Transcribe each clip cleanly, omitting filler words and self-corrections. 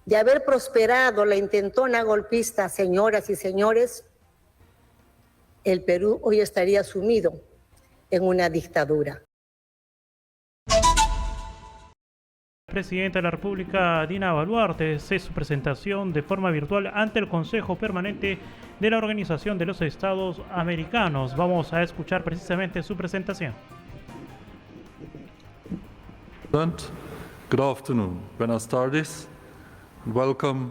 De haber prosperado la intentona golpista, señoras y señores, el Perú hoy estaría sumido en una dictadura. Presidenta de la República, Dina Boluarte, hace su presentación de forma virtual ante el Consejo Permanente de la Organización de los Estados Americanos. Vamos a escuchar precisamente su presentación. Good afternoon. Buenas tardes. Welcome,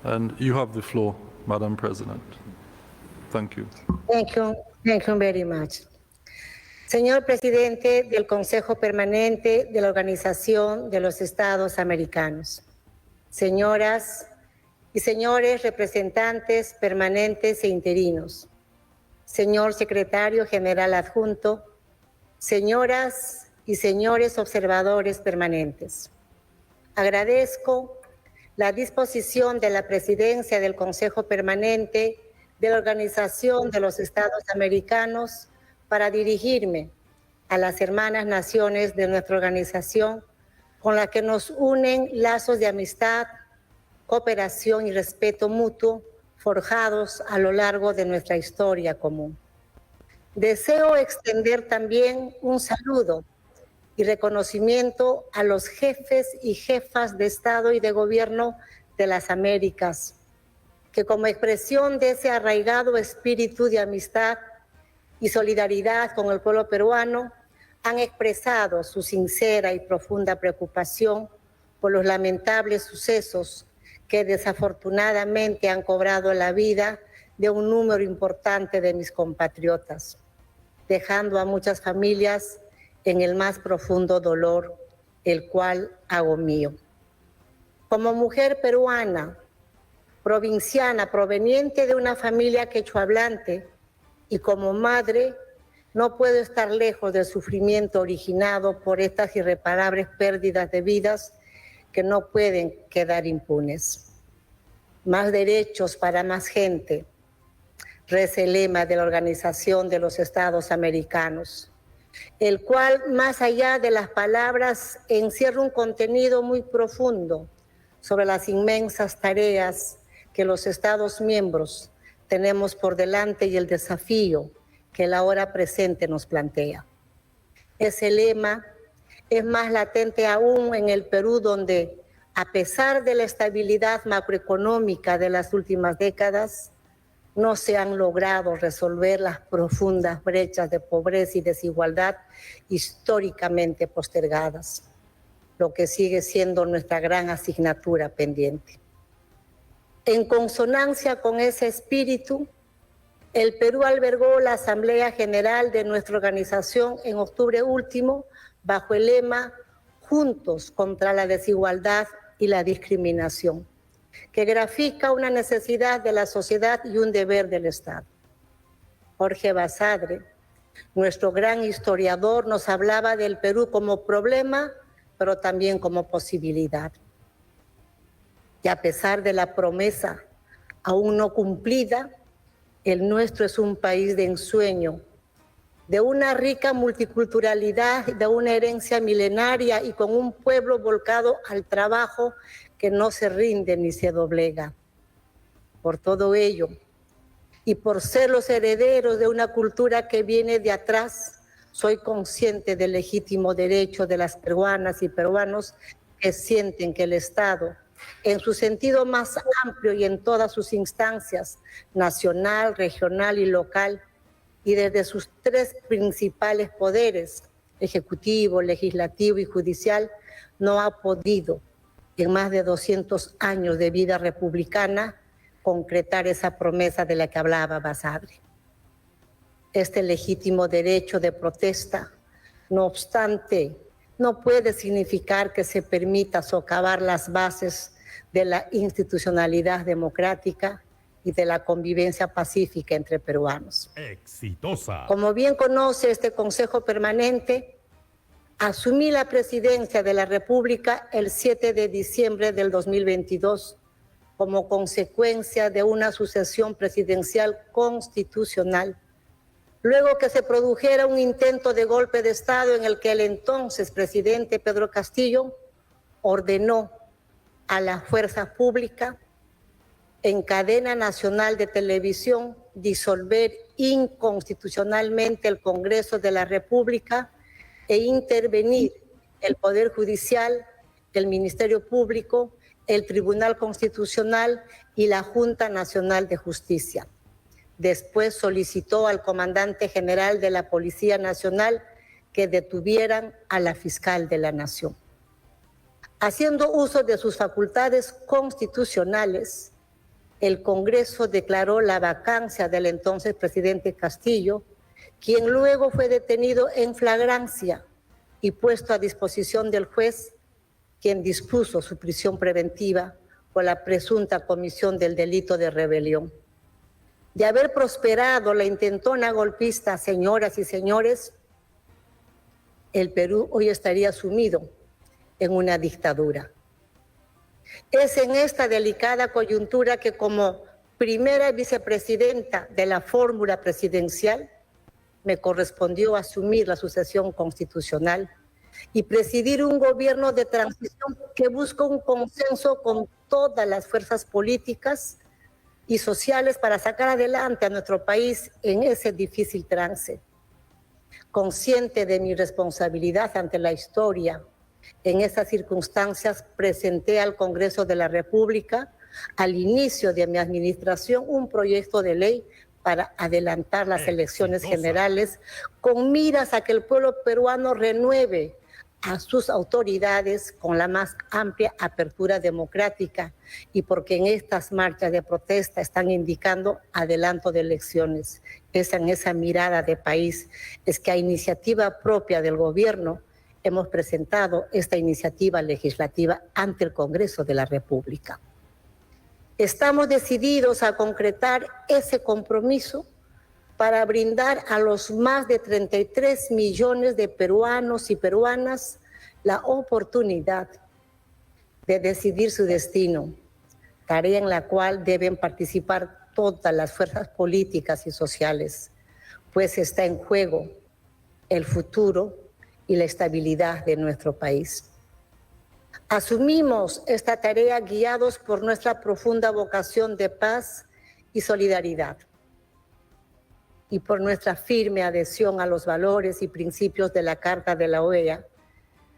and you have the floor, Madam President. Thank you. Thank you very much. Señor Presidente del Consejo Permanente de la Organización de los Estados Americanos, señoras y señores representantes permanentes e interinos, señor Secretario General Adjunto, señoras y señores observadores permanentes. Agradezco la disposición de la Presidencia del Consejo Permanente de la Organización de los Estados Americanos para dirigirme a las hermanas naciones de nuestra organización, con las que nos unen lazos de amistad, cooperación y respeto mutuo forjados a lo largo de nuestra historia común. Deseo extender también un saludo y reconocimiento a los jefes y jefas de Estado y de Gobierno de las Américas, que como expresión de ese arraigado espíritu de amistad y solidaridad con el pueblo peruano, han expresado su sincera y profunda preocupación por los lamentables sucesos que desafortunadamente han cobrado la vida de un número importante de mis compatriotas, dejando a muchas familias en el más profundo dolor, el cual hago mío. Como mujer peruana, provinciana, proveniente de una familia quechohablante, y como madre, no puedo estar lejos del sufrimiento originado por estas irreparables pérdidas de vidas que no pueden quedar impunes. Más derechos para más gente, reza el lema de la Organización de los Estados Americanos, el cual, más allá de las palabras, encierra un contenido muy profundo sobre las inmensas tareas que los Estados miembros tenemos por delante y el desafío que la hora presente nos plantea. Ese lema es más latente aún en el Perú, donde, a pesar de la estabilidad macroeconómica de las últimas décadas, no se han logrado resolver las profundas brechas de pobreza y desigualdad históricamente postergadas, lo que sigue siendo nuestra gran asignatura pendiente. En consonancia con ese espíritu, el Perú albergó la Asamblea General de nuestra organización en octubre último bajo el lema Juntos contra la desigualdad y la discriminación, que grafica una necesidad de la sociedad y un deber del Estado. Jorge Basadre, nuestro gran historiador, nos hablaba del Perú como problema, pero también como posibilidad. Y a pesar de la promesa aún no cumplida, el nuestro es un país de ensueño, de una rica multiculturalidad, de una herencia milenaria y con un pueblo volcado al trabajo que no se rinde ni se doblega. Por todo ello, y por ser los herederos de una cultura que viene de atrás, soy consciente del legítimo derecho de las peruanas y peruanos que sienten que el Estado, en su sentido más amplio y en todas sus instancias, nacional, regional y local, y desde sus tres principales poderes, ejecutivo, legislativo y judicial, no ha podido, en más de 200 años de vida republicana, concretar esa promesa de la que hablaba Basadre. Este legítimo derecho de protesta, no obstante, no puede significar que se permita socavar las bases de la institucionalidad democrática y de la convivencia pacífica entre peruanos. Exitosa. Como bien conoce este Consejo Permanente, asumí la presidencia de la República el 7 de diciembre del 2022 como consecuencia de una sucesión presidencial constitucional, luego que se produjera un intento de golpe de Estado en el que el entonces presidente Pedro Castillo ordenó a la fuerza pública en cadena nacional de televisión disolver inconstitucionalmente el Congreso de la República e intervenir el Poder Judicial, el Ministerio Público, el Tribunal Constitucional y la Junta Nacional de Justicia. Después solicitó al comandante general de la Policía Nacional que detuvieran a la fiscal de la Nación. Haciendo uso de sus facultades constitucionales, el Congreso declaró la vacancia del entonces presidente Castillo, quien luego fue detenido en flagrancia y puesto a disposición del juez, quien dispuso su prisión preventiva por la presunta comisión del delito de rebelión. De haber prosperado la intentona golpista, señoras y señores, el Perú hoy estaría sumido en una dictadura. Es en esta delicada coyuntura que, como primera vicepresidenta de la fórmula presidencial, me correspondió asumir la sucesión constitucional y presidir un gobierno de transición que busca un consenso con todas las fuerzas políticas y sociales para sacar adelante a nuestro país en ese difícil trance. Consciente de mi responsabilidad ante la historia, en esas circunstancias presenté al Congreso de la República, al inicio de mi administración, un proyecto de ley para adelantar las elecciones generales con miras a que el pueblo peruano renueve a sus autoridades con la más amplia apertura democrática y porque en estas marchas de protesta están indicando adelanto de elecciones. En esa mirada de país es que a iniciativa propia del gobierno hemos presentado esta iniciativa legislativa ante el Congreso de la República. Estamos decididos a concretar ese compromiso para brindar a los más de 33 millones de peruanos y peruanas la oportunidad de decidir su destino, tarea en la cual deben participar todas las fuerzas políticas y sociales, pues está en juego el futuro y la estabilidad de nuestro país. Asumimos esta tarea guiados por nuestra profunda vocación de paz y solidaridad y por nuestra firme adhesión a los valores y principios de la Carta de la OEA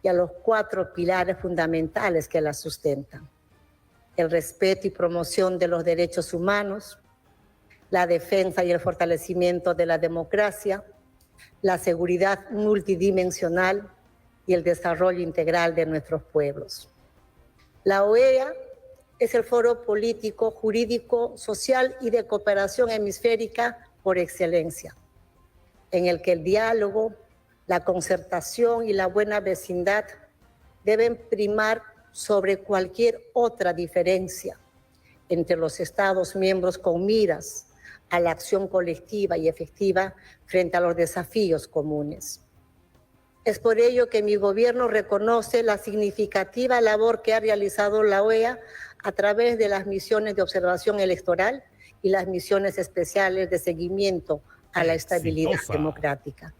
y a los 4 pilares fundamentales que la sustentan: el respeto y promoción de los derechos humanos, la defensa y el fortalecimiento de la democracia, la seguridad multidimensional y el desarrollo integral de nuestros pueblos. La OEA es el foro político, jurídico, social y de cooperación hemisférica por excelencia, en el que el diálogo, la concertación y la buena vecindad deben primar sobre cualquier otra diferencia entre los Estados miembros con miras a la acción colectiva y efectiva frente a los desafíos comunes. Es por ello que mi gobierno reconoce la significativa labor que ha realizado la OEA a través de las misiones de observación electoral y las misiones especiales de seguimiento a la estabilidad democrática.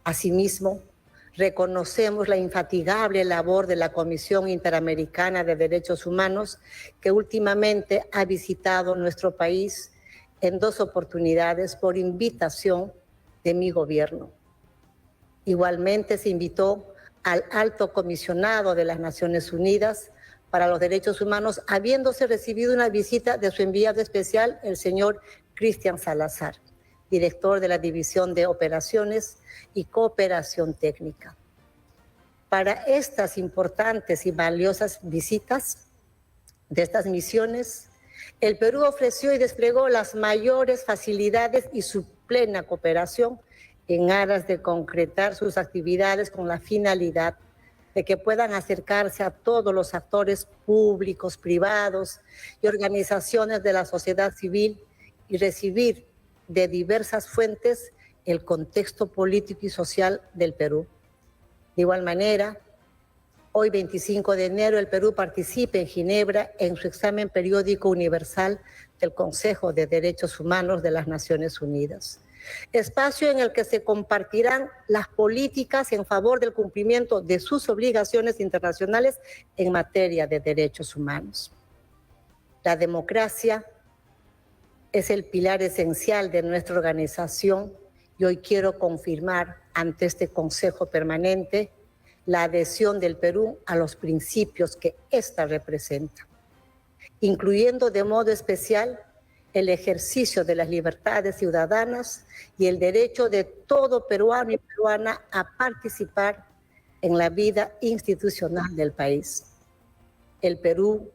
Asimismo, reconocemos la infatigable labor de la Comisión Interamericana de Derechos Humanos, que últimamente ha visitado nuestro país en 2 oportunidades por invitación de mi gobierno. Igualmente se invitó al Alto Comisionado de las Naciones Unidas para los Derechos Humanos, habiéndose recibido una visita de su enviado especial, el señor Cristian Salazar, director de la División de Operaciones y Cooperación Técnica. Para estas importantes y valiosas visitas de estas misiones, el Perú ofreció y desplegó las mayores facilidades y su plena cooperación en aras de concretar sus actividades con la finalidad de que puedan acercarse a todos los actores públicos, privados y organizaciones de la sociedad civil y recibir de diversas fuentes el contexto político y social del Perú. De igual manera, hoy 25 de enero el Perú participa en Ginebra en su examen periódico universal del Consejo de Derechos Humanos de las Naciones Unidas. espacio en el que se compartirán las políticas en favor del cumplimiento de sus obligaciones internacionales en materia de derechos humanos. La democracia es el pilar esencial de nuestra organización y hoy quiero confirmar ante este Consejo Permanente la adhesión del Perú a los principios que ésta representa, incluyendo de modo especial el ejercicio de las libertades ciudadanas y el derecho de todo peruano y peruana a participar en la vida institucional del país. El Perú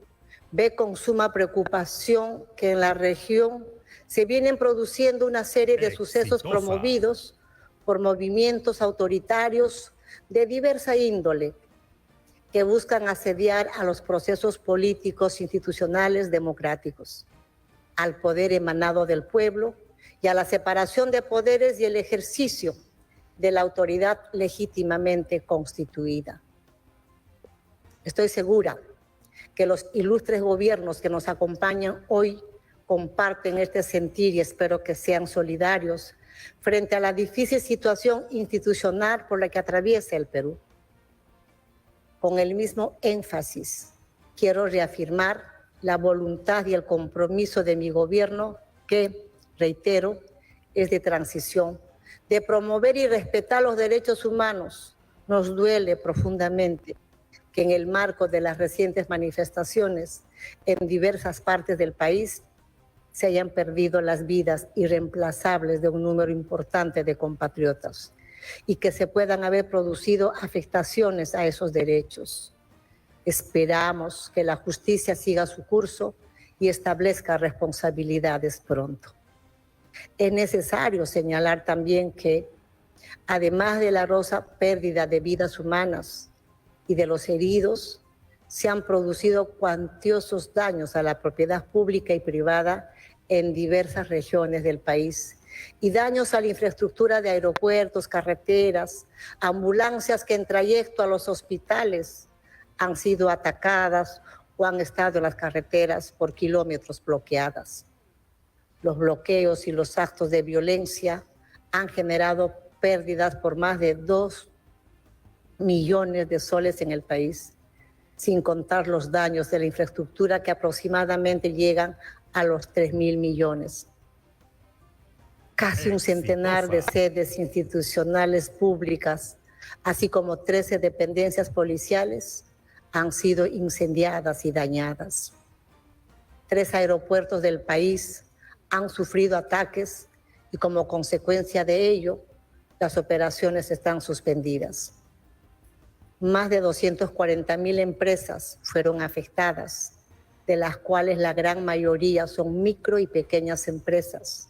ve con suma preocupación que en la región se vienen produciendo una serie de sucesos promovidos por movimientos autoritarios de diversa índole que buscan asediar a los procesos políticos institucionales democráticos, al poder emanado del pueblo y a la separación de poderes y el ejercicio de la autoridad legítimamente constituida. Estoy segura que los ilustres gobiernos que nos acompañan hoy comparten este sentir y espero que sean solidarios frente a la difícil situación institucional por la que atraviesa el Perú. Con el mismo énfasis, quiero reafirmar la voluntad y el compromiso de mi gobierno que, reitero, es de transición, de promover y respetar los derechos humanos. Nos duele profundamente que en el marco de las recientes manifestaciones en diversas partes del país se hayan perdido las vidas irreemplazables de un número importante de compatriotas y que se puedan haber producido afectaciones a esos derechos. Esperamos que la justicia siga su curso y establezca responsabilidades pronto. Es necesario señalar también que, además de la rosa pérdida de vidas humanas y de los heridos, se han producido cuantiosos daños a la propiedad pública y privada en diversas regiones del país y daños a la infraestructura de aeropuertos, carreteras, ambulancias que en trayecto a los hospitales han sido atacadas o han estado en las carreteras por kilómetros bloqueadas. Los bloqueos y los actos de violencia han generado pérdidas por más de 2 millones de soles en el país, sin contar los daños de la infraestructura que aproximadamente llegan a los 3.000 millones. Casi un centenar de sedes institucionales públicas, así como 13 dependencias policiales, han sido incendiadas y dañadas. 3 aeropuertos del país han sufrido ataques y como consecuencia de ello, las operaciones están suspendidas. Más de 240.000 empresas fueron afectadas, de las cuales la gran mayoría son micro y pequeñas empresas,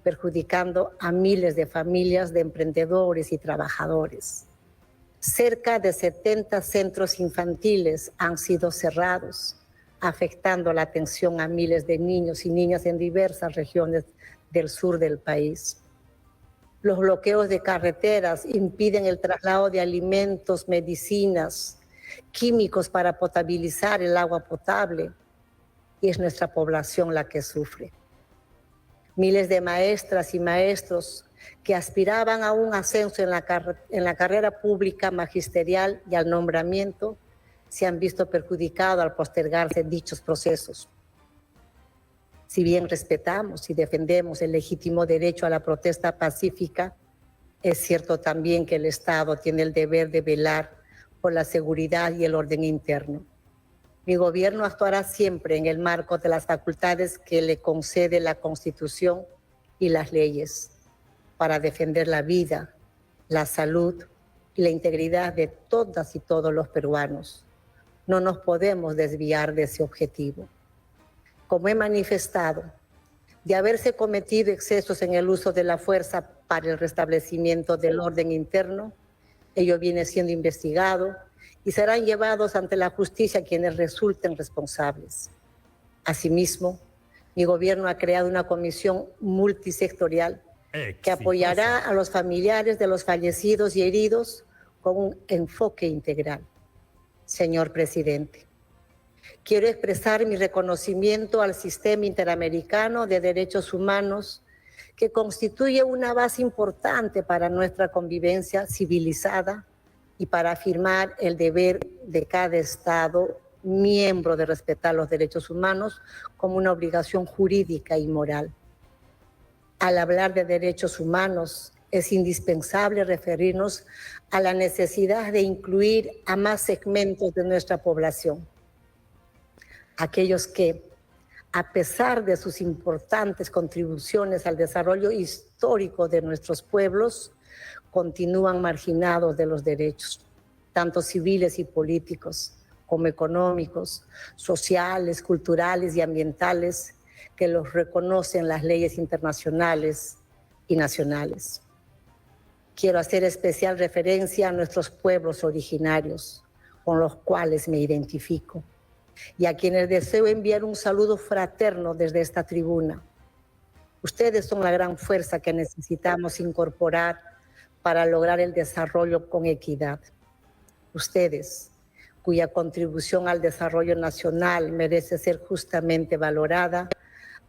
perjudicando a miles de familias de emprendedores y trabajadores. Cerca de 70 centros infantiles han sido cerrados, afectando la atención a miles de niños y niñas en diversas regiones del sur del país. Los bloqueos de carreteras impiden el traslado de alimentos, medicinas, químicos para potabilizar el agua potable, y es nuestra población la que sufre. Miles de maestras y maestros que aspiraban a un ascenso en la carrera pública magisterial y al nombramiento se han visto perjudicados al postergarse dichos procesos. Si bien respetamos y defendemos el legítimo derecho a la protesta pacífica, es cierto también que el Estado tiene el deber de velar por la seguridad y el orden interno. Mi gobierno actuará siempre en el marco de las facultades que le concede la Constitución y las leyes para defender la vida, la salud y la integridad de todas y todos los peruanos. No nos podemos desviar de ese objetivo. Como he manifestado, de haberse cometido excesos en el uso de la fuerza para el restablecimiento del orden interno, ello viene siendo investigado y serán llevados ante la justicia quienes resulten responsables. Asimismo, mi gobierno ha creado una comisión multisectorial que apoyará a los familiares de los fallecidos y heridos con un enfoque integral. Señor presidente, quiero expresar mi reconocimiento al Sistema Interamericano de Derechos Humanos que constituye una base importante para nuestra convivencia civilizada y para afirmar el deber de cada Estado miembro de respetar los derechos humanos como una obligación jurídica y moral. Al hablar de derechos humanos, es indispensable referirnos a la necesidad de incluir a más segmentos de nuestra población. Aquellos que, a pesar de sus importantes contribuciones al desarrollo histórico de nuestros pueblos, continúan marginados de los derechos, tanto civiles y políticos, como económicos, sociales, culturales y ambientales, que los reconocen las leyes internacionales y nacionales. Quiero hacer especial referencia a nuestros pueblos originarios, con los cuales me identifico, y a quienes deseo enviar un saludo fraterno desde esta tribuna. Ustedes son la gran fuerza que necesitamos incorporar para lograr el desarrollo con equidad. Ustedes, cuya contribución al desarrollo nacional merece ser justamente valorada,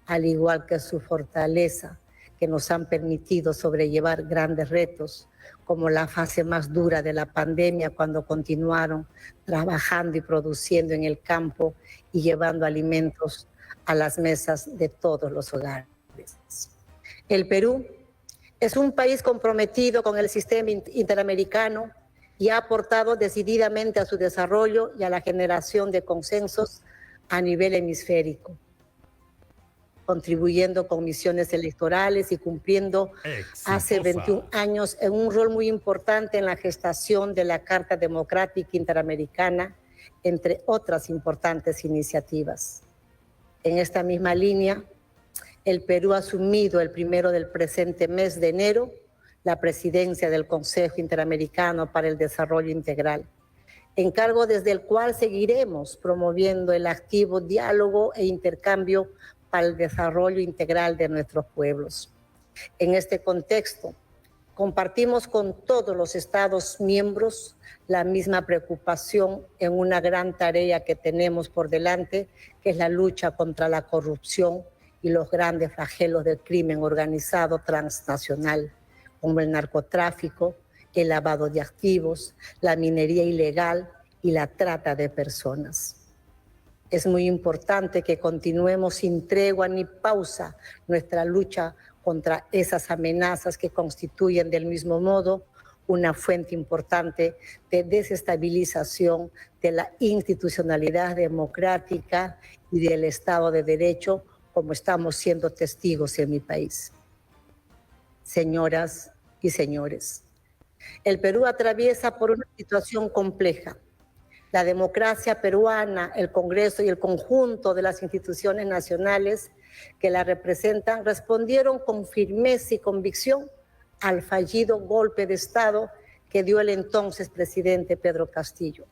al igual que su fortaleza, que nos han permitido sobrellevar grandes retos, como la fase más dura de la pandemia, cuando continuaron trabajando y produciendo en el campo y llevando alimentos a las mesas de todos los hogares. El Perú es un país comprometido con el sistema interamericano y ha aportado decididamente a su desarrollo y a la generación de consensos a nivel hemisférico, contribuyendo con misiones electorales y cumpliendo hace 21 años en un rol muy importante en la gestación de la Carta Democrática Interamericana, entre otras importantes iniciativas. En esta misma línea, el Perú ha asumido el 1 del presente mes de enero la presidencia del Consejo Interamericano para el Desarrollo Integral, encargo desde el cual seguiremos promoviendo el activo diálogo e intercambio para el desarrollo integral de nuestros pueblos. En este contexto, compartimos con todos los Estados miembros la misma preocupación en una gran tarea que tenemos por delante, que es la lucha contra la corrupción y los grandes flagelos del crimen organizado transnacional, como el narcotráfico, el lavado de activos, la minería ilegal y la trata de personas. Es muy importante que continuemos sin tregua ni pausa nuestra lucha contra esas amenazas que constituyen del mismo modo una fuente importante de desestabilización de la institucionalidad democrática y del Estado de Derecho, como estamos siendo testigos en mi país. Señoras y señores, el Perú atraviesa por una situación compleja. La democracia peruana, el Congreso y el conjunto de las instituciones nacionales que la representan respondieron con firmeza y convicción al fallido golpe de Estado que dio el entonces presidente Pedro Castillo.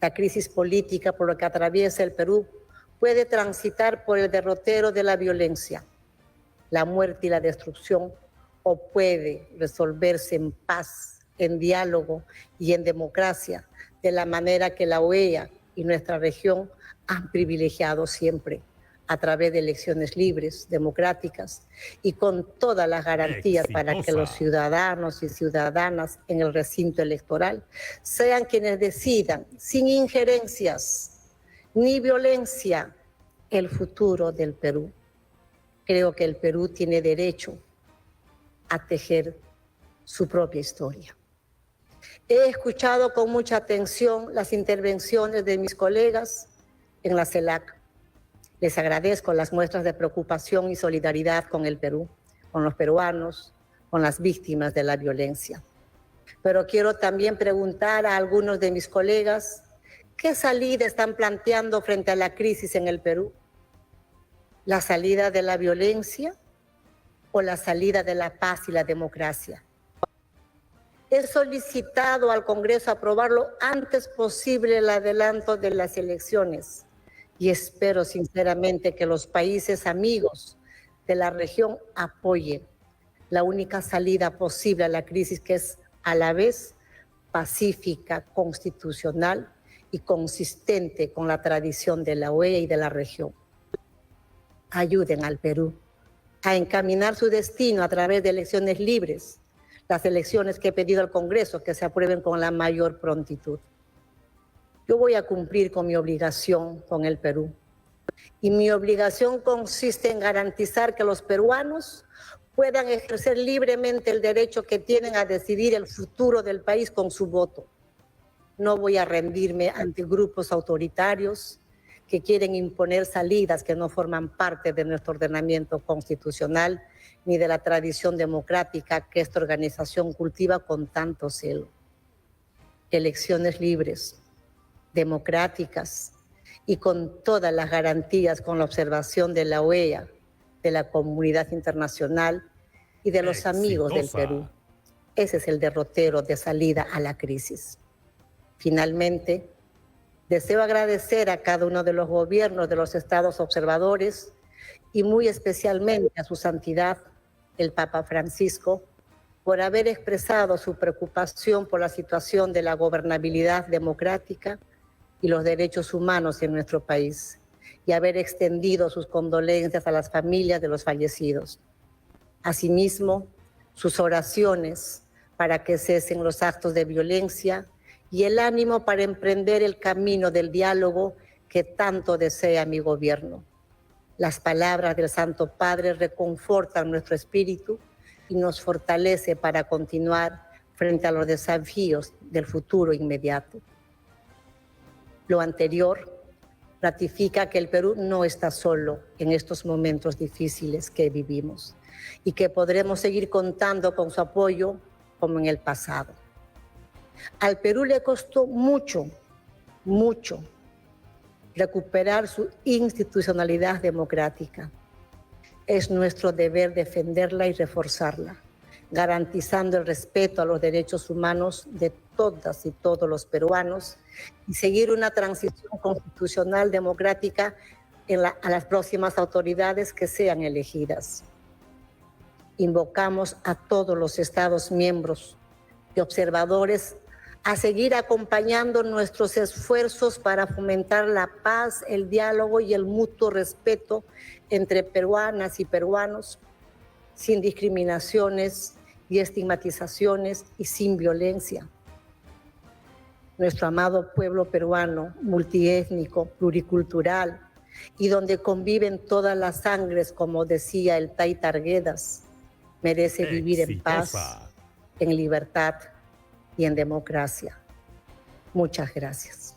La crisis política por la que atraviesa el Perú puede transitar por el derrotero de la violencia, la muerte y la destrucción, o puede resolverse en paz, en diálogo y en democracia, de la manera que la OEA y nuestra región han privilegiado siempre, a través de elecciones libres, democráticas y con todas las garantías para que los ciudadanos y ciudadanas en el recinto electoral sean quienes decidan, sin injerencias ni violencia, el futuro del Perú. Creo que el Perú tiene derecho a tejer su propia historia. He escuchado con mucha atención las intervenciones de mis colegas en la CELAC. Les agradezco las muestras de preocupación y solidaridad con el Perú, con los peruanos, con las víctimas de la violencia. Pero quiero también preguntar a algunos de mis colegas, ¿qué salida están planteando frente a la crisis en el Perú? ¿La salida de la violencia o la salida de la paz y la democracia? He solicitado al Congreso aprobar lo antes posible el adelanto de las elecciones y espero sinceramente que los países amigos de la región apoyen la única salida posible a la crisis, que es a la vez pacífica, constitucional y consistente con la tradición de la OEA y de la región. Ayuden al Perú a encaminar su destino a través de elecciones libres, las elecciones que he pedido al Congreso que se aprueben con la mayor prontitud. Yo voy a cumplir con mi obligación con el Perú. Y mi obligación consiste en garantizar que los peruanos puedan ejercer libremente el derecho que tienen a decidir el futuro del país con su voto. No voy a rendirme ante grupos autoritarios que quieren imponer salidas que no forman parte de nuestro ordenamiento constitucional ni de la tradición democrática que esta organización cultiva con tanto celo. Elecciones libres, democráticas y con todas las garantías, con la observación de la OEA, de la comunidad internacional y de los amigos del Perú. Ese es el derrotero de salida a la crisis. Finalmente, deseo agradecer a cada uno de los gobiernos de los estados observadores y muy especialmente a su santidad, el Papa Francisco, por haber expresado su preocupación por la situación de la gobernabilidad democrática y los derechos humanos en nuestro país y haber extendido sus condolencias a las familias de los fallecidos. Asimismo, sus oraciones para que cesen los actos de violencia y el ánimo para emprender el camino del diálogo que tanto desea mi gobierno. Las palabras del Santo Padre reconfortan nuestro espíritu y nos fortalece para continuar frente a los desafíos del futuro inmediato. Lo anterior ratifica que el Perú no está solo en estos momentos difíciles que vivimos y que podremos seguir contando con su apoyo como en el pasado. Al Perú le costó mucho recuperar su institucionalidad democrática. Es nuestro deber defenderla y reforzarla, garantizando el respeto a los derechos humanos de todas y todos los peruanos y seguir una transición constitucional democrática a las próximas autoridades que sean elegidas. Invocamos a todos los Estados miembros y observadores a seguir acompañando nuestros esfuerzos para fomentar la paz, el diálogo y el mutuo respeto entre peruanas y peruanos, sin discriminaciones y estigmatizaciones y sin violencia. Nuestro amado pueblo peruano, multiétnico, pluricultural y donde conviven todas las sangres, como decía el Taita Arguedas, merece vivir en paz, en libertad y en democracia. Muchas gracias.